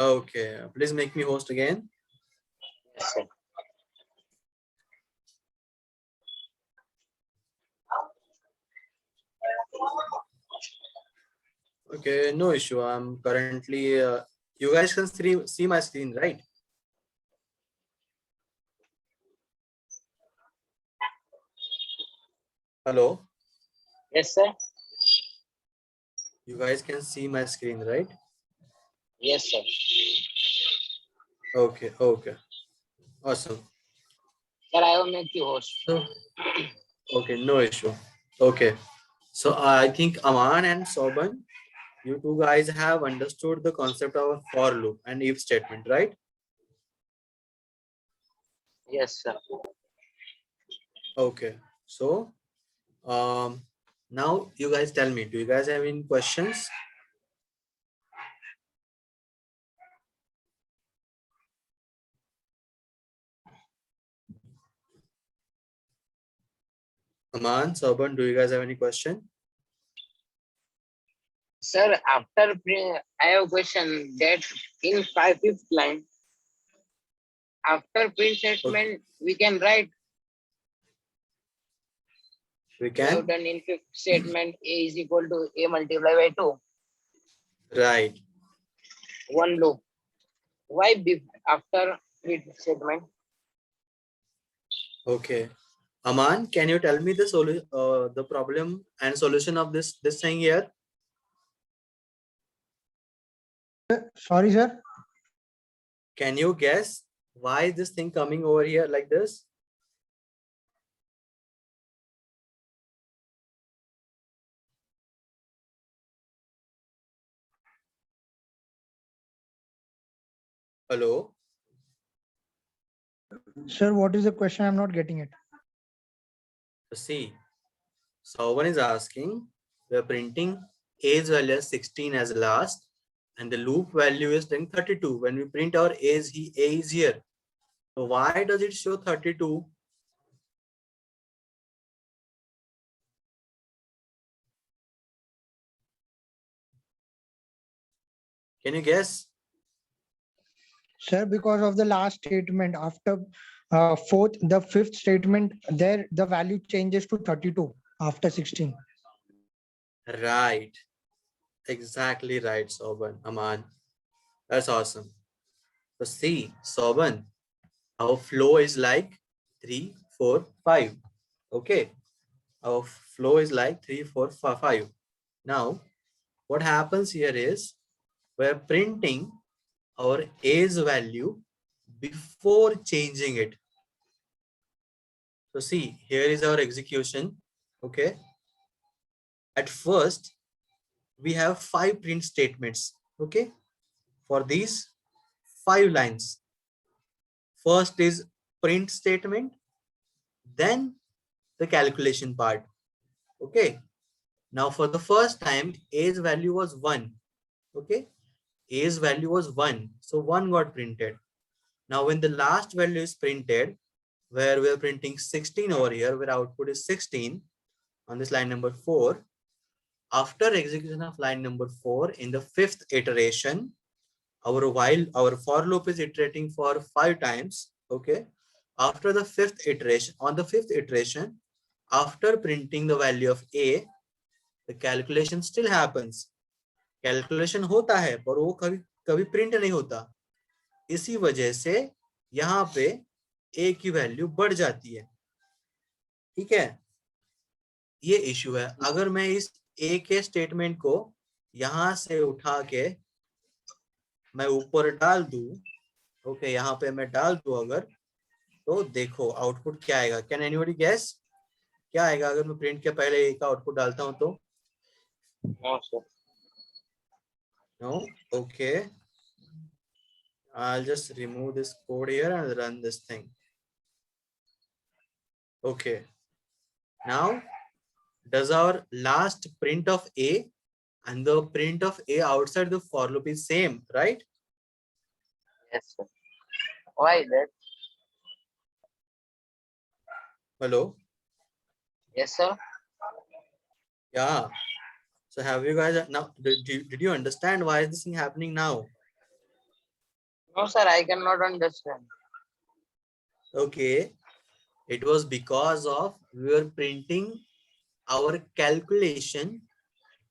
Okay, please make me host again. Yes, sir. Okay, no issue. I'm currently. You guys can see my screen, right? Hello. Yes, sir. You guys can see my screen, right? Yes, sir. Okay. Okay. Awesome. Sir, I will make you host. So, okay, no issue. Okay. So I think Aman and Soban, you two guys have understood the concept of a for loop and if statement, right? Yes, sir. Okay. So now you guys tell me, do you guys have any questions? Aman, Soban, do you guys have any question? Sir, after I have a question that in fifth line, after print statement, we can write We we have can? done in fifth statement A is equal to A multiplied by 2. Right. One loop. Why after print statement? Okay. Aman, can you tell me the problem and solution of this thing here? Sorry, sir. Can you guess why this thing coming over here like this? Hello? Sir, what is the question? I'm not getting it. See, someone is asking, we're printing age value as 16 as last, and the loop value is 32. When we print our age, A is here. So why does it show 32? Can you guess? Sir, because of the last statement after the fifth statement, there the value changes to 32 after 16. Right. Exactly right, Soban. Aman. That's awesome. So see, Soban, our flow is like 3, 4, 5. Okay. Our flow is like 3, 4, 5. Now, what happens here is we're printing our age value before changing it. So see, here is our execution. Okay. At first, we have 5 print statements. Okay. For these 5 lines. First is print statement, then the calculation part. Okay. Now for the first time, age value was 1. Okay. Age value was 1. So 1 got printed. Now when the last value is printed, where we are printing 16 over here, where output is 16 on this line number 4. After execution of line number 4 in the 5th iteration, our for loop is iterating for 5 times. Okay. After the 5th iteration, on the 5th iteration, after printing the value of A, the calculation still happens. Calculation होता है पर वो कभी कभी print नहीं होता. इसी वजह से यहाँ पे A की वैल्यू बढ़ जाती है. ठीक है, ये इश्यू है. अगर मैं इस A के स्टेटमेंट को यहां से उठा के मैं ऊपर डाल दूं, ओके, यहाँ पे मैं डाल दूं अगर, तो देखो आउटपुट क्या आएगा. कैन एनीबॉडी गेस क्या आएगा अगर मैं प्रिंट के पहले A का आउटपुट डालता हूं तो? No, sir. No? Okay. I'll just remove this code here and run this thing. Okay. Now, does our last print of A and the print of A outside the for loop is same, right? Yes, sir. Why that? Hello? Yes, sir. Yeah. So have you guys now, did you understand why is this thing happening now? No, sir, I cannot understand. Okay, it was because of we were printing our calculation.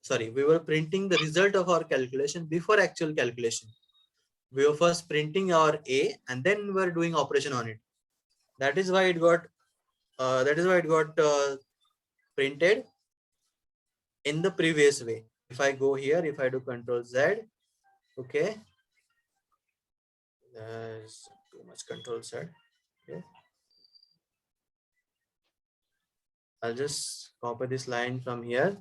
Sorry, we were printing the result of our calculation before actual calculation. We were first printing our A and then we were doing operation on it. That is why it got printed in the previous way. If I go here, if I do Control Z, okay, there's too much Control Z. Okay, I'll just copy this line from here.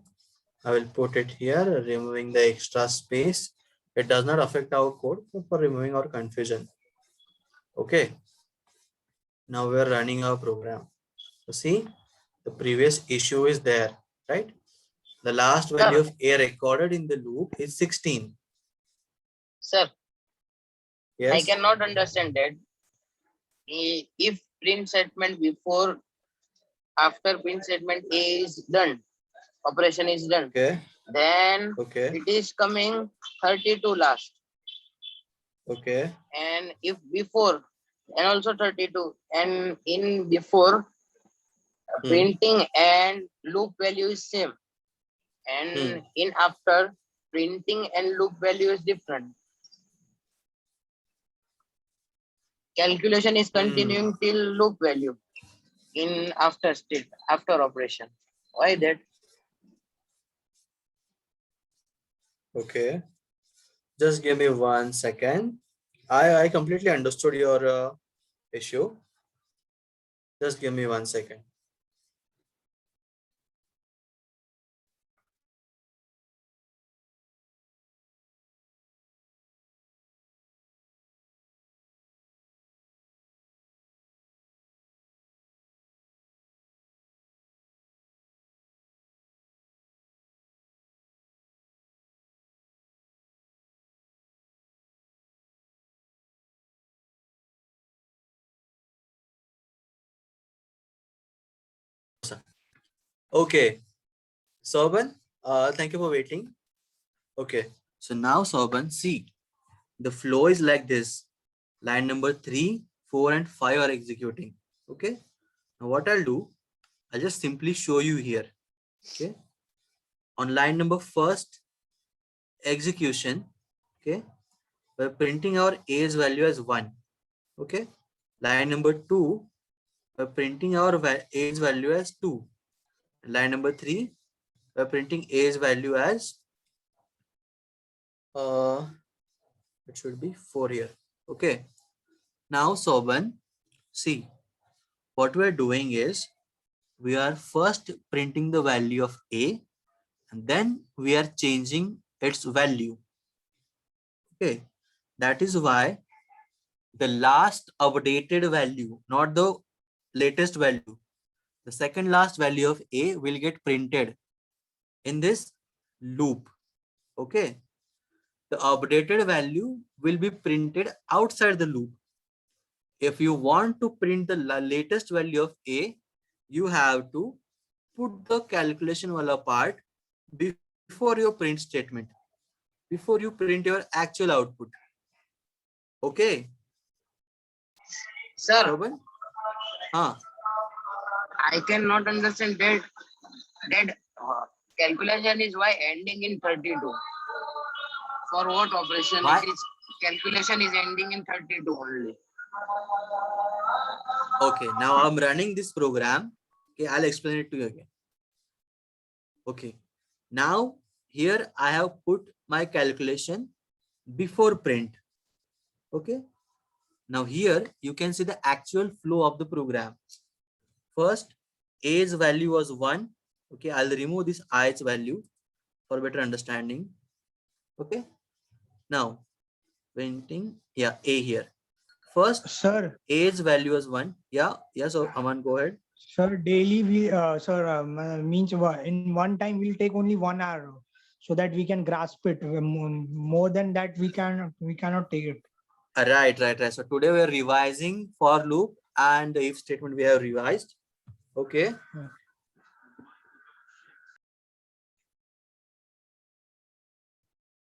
I will put it here, removing the extra space. It does not affect our code, but for removing our confusion. Okay, now we are running our program. So see, the previous issue is there, right? The last value Sir, of A recorded in the loop is 16. sir, I Yes. cannot understand that. If print statement before, after print statement A is done, operation is done, Okay. then Okay. it is coming 32 last. Okay. And if before, and also 32, and in before, Hmm. printing and loop value is same, Hmm. and in after, printing and loop value is different. Calculation is Hmm. continuing till loop value in after state, after operation. Why that? Okay. Just give me 1 second. I completely understood your issue. Just give me 1 second. Okay. Soban, thank you for waiting. Okay. So now Soban, see, the flow is like this. Line number 3, 4, and 5 are executing. Okay. Now what I'll do, I'll just simply show you here. Okay. On line number first execution, okay, we're printing our A's value as 1. Okay. Line number 2, we're printing our A's value as 2. Line number 3, we're printing A's value as it should be 4 here. Okay. Now Soban, see, what we're doing is we are first printing the value of A and then we are changing its value. Okay. That is why the last updated value, not the latest value, the second last value of A will get printed in this loop. Okay. The updated value will be printed outside the loop. If you want to print the latest value of A, you have to put the calculation wala part before your print statement, before you print your actual output. Okay. Sir, Soban? Huh. I cannot understand that. That calculation is why ending in 32. For what operation Why? it is? Calculation is ending in 32 only. Okay. Now I'm running this program. Okay. I'll explain it to you again. Okay. Now here I have put my calculation before print. Okay. Now here you can see the actual flow of the program. First, A's value was 1. Okay. I'll remove this I's value for better understanding. Okay. Now printing, yeah, A here. First, Sir, A's value is 1. Yeah. Yeah. So Aman, go ahead. sir, daily we, sir, means in one time we'll take only 1 hour so that we can grasp it. More than that, we cannot take it. Right. So today we are revising for loop and the if statement we have revised. Okay. Yeah.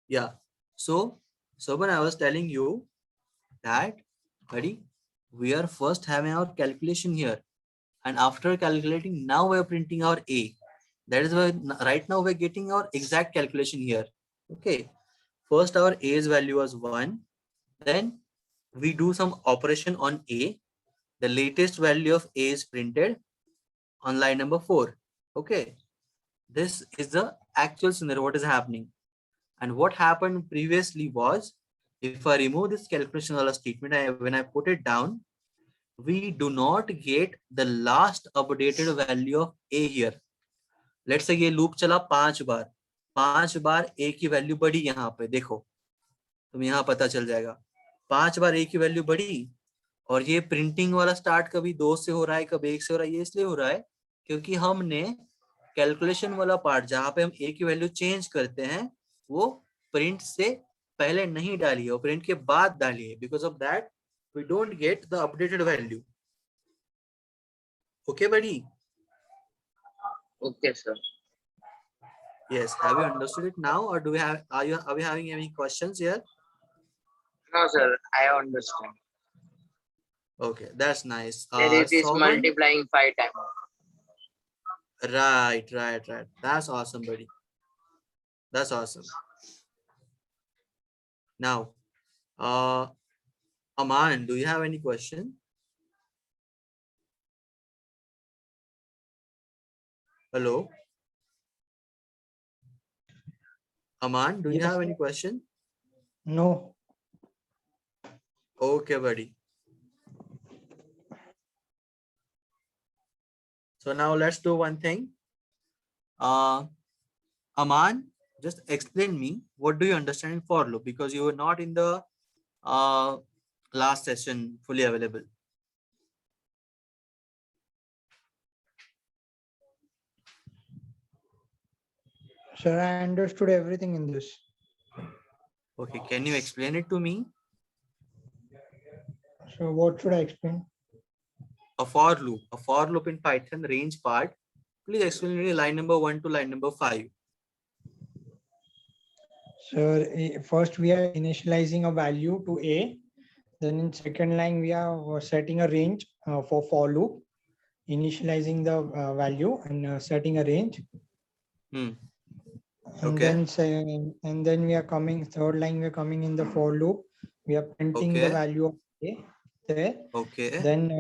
Yeah. So when I was telling you, that, buddy, we are first having our calculation here. And after calculating, now we're printing our A. That is why right now we're getting our exact calculation here. Okay. First, our A's value was 1. Then we do some operation on A. The latest value of A is printed on line number 4. Okay. This is the actual scenario, what is happening. And what happened previously was, if I remove this calculation statement, when I put it down, we do not get the last updated value of A here. Let's say ये loop चला 5 बार, 5 बार A की value बढ़ी, यहाँ पे देखो, तुम यहाँ पता चल जाएगा, 5 बार A की वैल्यू बढ़ी, और ये प्रिंटिंग वाला स्टार्ट कभी 2 से हो रहा है, कभी 1 से हो रहा है। ये इसलिए हो रहा है क्योंकि हमने कैलकुलेशन वाला पार्ट जहां पे हम A की वैल्यू चेंज करते हैं, वो प्रिंट से पहले नहीं डाली है, वो प्रिंट के बाद डाली है। Because of that we don't get the updated value. Okay, buddy? Okay, sir. Yes. Have you understood it now, or do we have? Are we having any questions here? No, sir. I understand. Okay, that's nice. Then it is Soman? multiplying 5 times. Right. That's awesome, buddy. That's awesome. Now, Aman, do you have any question? Hello? Aman, do you Yes, have sir. any question? No. Okay, buddy. So now let's do one thing. Aman, just explain me, what do you understand in for loop? Because you were not in the last session fully available. Sir, I understood everything in this. Okay, can you explain it to me? So what should I explain? A for loop in Python range part. Please explain it in line number 1 to line number 5. Sir, first we are initializing a value to A. Then in second line, we are setting a range for loop, initializing the value and setting a range. Hmm. And Okay. then we are coming, third line, we are coming in the for loop. We are printing the Okay. value of A there. Okay. Then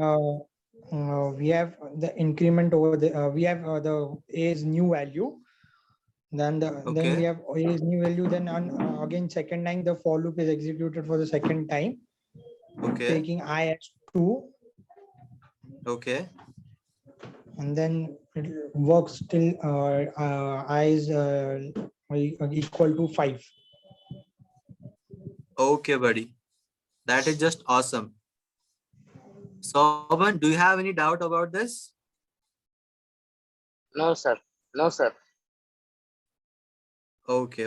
we have the increment over the, we have the A's new value. Then then we have A's new value. Then again, second line, the for loop is executed for the second time. Okay. Taking I as 2. Okay. And then it works till I is equal to 5. Okay, buddy. That is just awesome. Soban, do you have any doubt about this? No, sir. No, sir. Okay.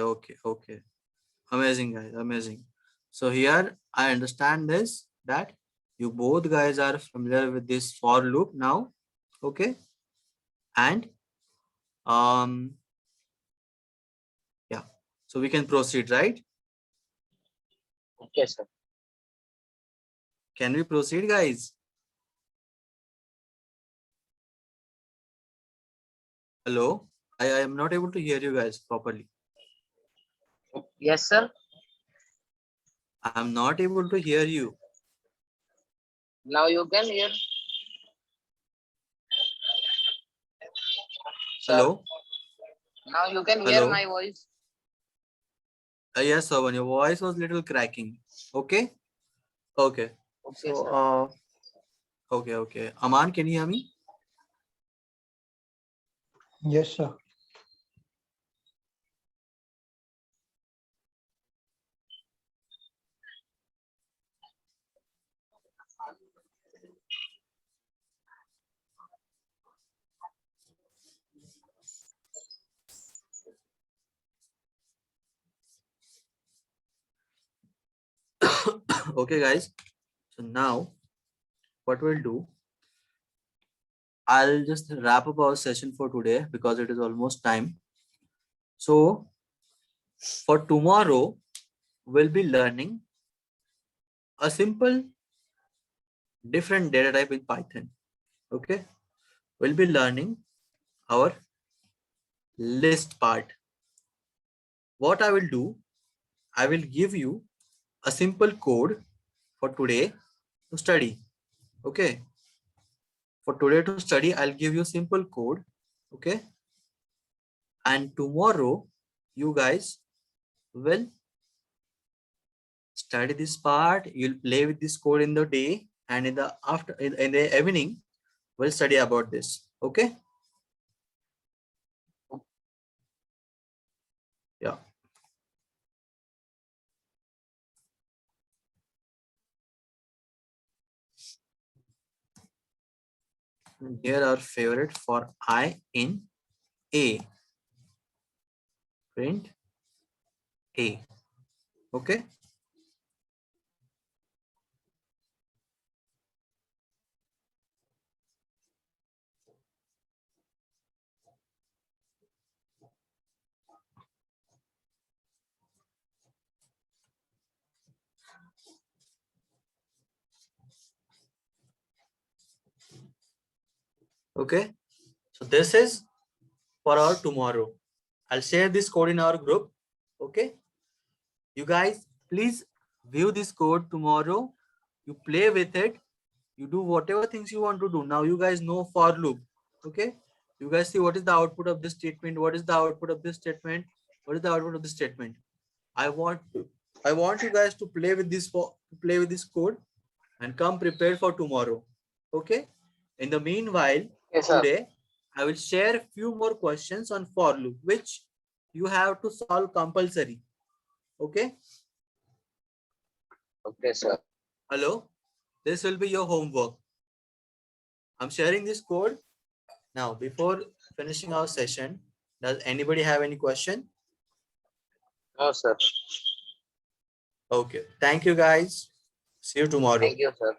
Amazing, guys. Amazing. So here I understand this, that you both guys are familiar with this for loop now. Okay. And yeah, so we can proceed, right? Okay, sir. Can we proceed, guys? Hello? I am not able to hear you guys properly. Yes, sir. I am not able to hear you. Now you can hear. Sir, Hello? now you can hear Hello? my voice. Yes, Soban, your voice was little cracking. Okay? Okay. Okay, So, sir. okay. Aman, can you hear me? Yes, sir. Okay, guys. So now what we'll do, I'll just wrap up our session for today because it is almost time. So for tomorrow, we'll be learning a simple different data type in Python. Okay, we'll be learning our list part. What I will do, I will give you a simple code for today to study. Okay, for today to study, I'll give you simple code. Okay, and tomorrow you guys will study this part. You'll play with this code in the day, and in the evening we'll study about this. Okay, yeah. Here our favorite for I in A. Print A. Okay. Okay. So this is for our tomorrow. I'll share this code in our group. Okay. You guys, please view this code tomorrow. You play with it. You do whatever things you want to do. Now you guys know for loop. Okay. You guys see what is the output of this statement. What is the output of this statement? What is the output of this statement? I want you guys to play with this code and come prepared for tomorrow. Okay. In the meanwhile, Yes, sir. today I will share a few more questions on for loop, which you have to solve compulsory. Okay. Okay, sir. Hello. This will be your homework. I'm sharing this code now. Before finishing our session, does anybody have any question? No, sir. Okay. Thank you, guys. See you tomorrow. Thank you, sir.